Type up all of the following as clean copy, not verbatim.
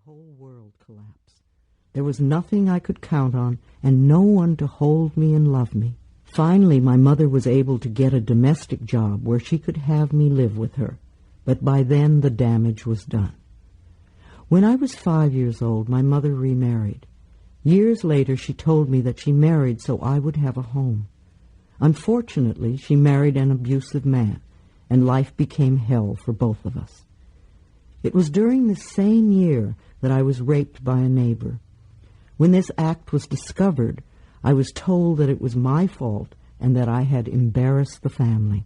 whole world collapse. There was nothing I could count on and no one to hold me and love me. Finally, my mother was able to get a domestic job where she could have me live with her, but by then the damage was done. When I was 5 years old, my mother remarried. Years later, she told me that she married so I would have a home. Unfortunately, she married an abusive man, and life became hell for both of us. It was during this same year that I was raped by a neighbor. When this act was discovered, I was told that it was my fault and that I had embarrassed the family.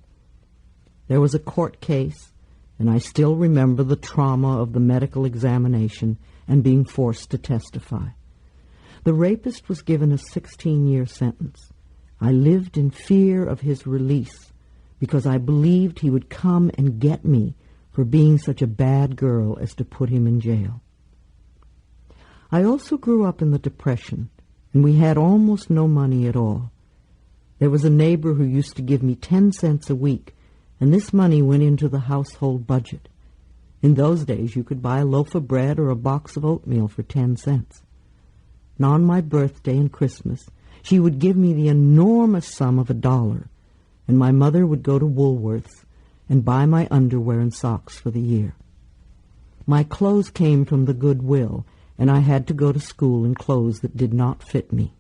There was a court case, and I still remember the trauma of the medical examination and being forced to testify. The rapist was given a 16-year sentence. I lived in fear of his release because I believed he would come and get me for being such a bad girl as to put him in jail. I also grew up in the Depression, and we had almost no money at all. There was a neighbor who used to give me 10 cents a week, and this money went into the household budget. In those days, you could buy a loaf of bread or a box of oatmeal for 10 cents. And on my birthday and Christmas, she would give me the enormous sum of $1, and my mother would go to Woolworth's and buy my underwear and socks for the year. My clothes came from the Goodwill, and I had to go to school in clothes that did not fit me.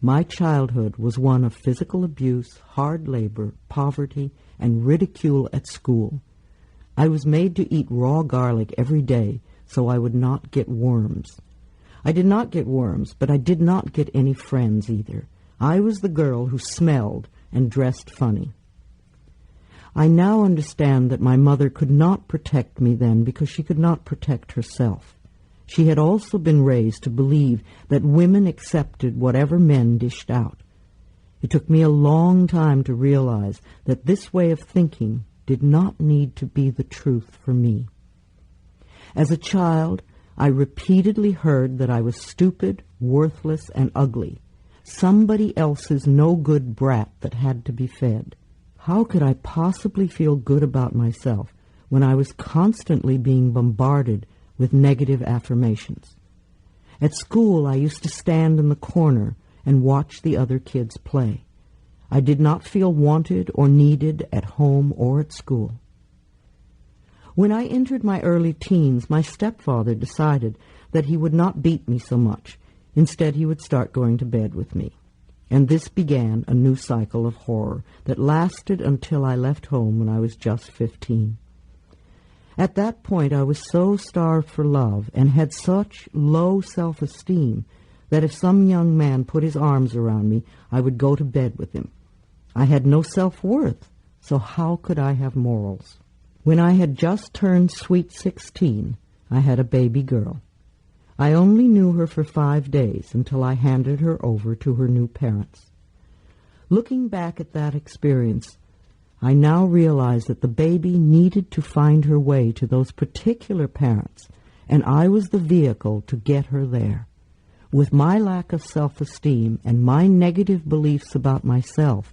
My childhood was one of physical abuse, hard labor, poverty, and ridicule at school. I was made to eat raw garlic every day so I would not get worms. I did not get worms, but I did not get any friends either. I was the girl who smelled and dressed funny. I now understand that my mother could not protect me then because she could not protect herself. She had also been raised to believe that women accepted whatever men dished out. It took me a long time to realize that this way of thinking did not need to be the truth for me. As a child, I repeatedly heard that I was stupid, worthless, and ugly, somebody else's no-good brat that had to be fed. How could I possibly feel good about myself when I was constantly being bombarded with negative affirmations? At school, I used to stand in the corner and watch the other kids play. I did not feel wanted or needed at home or at school. When I entered my early teens, my stepfather decided that he would not beat me so much. Instead, he would start going to bed with me. And this began a new cycle of horror that lasted until I left home when I was just 15. At that point, I was so starved for love and had such low self-esteem that if some young man put his arms around me, I would go to bed with him. I had no self-worth, so how could I have morals? When I had just turned sweet 16, I had a baby girl. I only knew her for 5 days until I handed her over to her new parents. Looking back at that experience, I now realize that the baby needed to find her way to those particular parents, and I was the vehicle to get her there. With my lack of self-esteem and my negative beliefs about myself,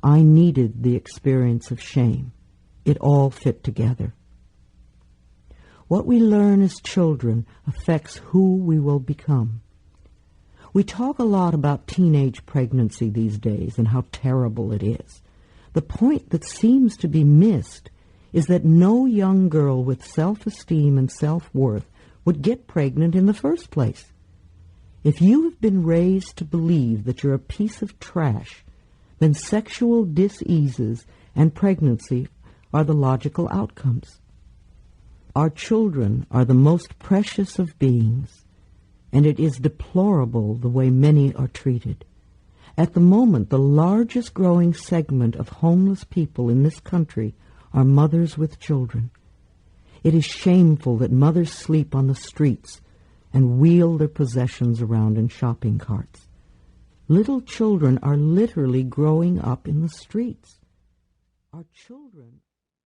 I needed the experience of shame. It all fit together. What we learn as children affects who we will become. We talk a lot about teenage pregnancy these days and how terrible it is. The point that seems to be missed is that no young girl with self-esteem and self-worth would get pregnant in the first place. If you have been raised to believe that you're a piece of trash, then sexual diseases and pregnancy are the logical outcomes. Our children are the most precious of beings, and it is deplorable the way many are treated. At the moment, the largest growing segment of homeless people in this country are mothers with children. It is shameful that mothers sleep on the streets and wheel their possessions around in shopping carts. Little children are literally growing up in the streets. Our children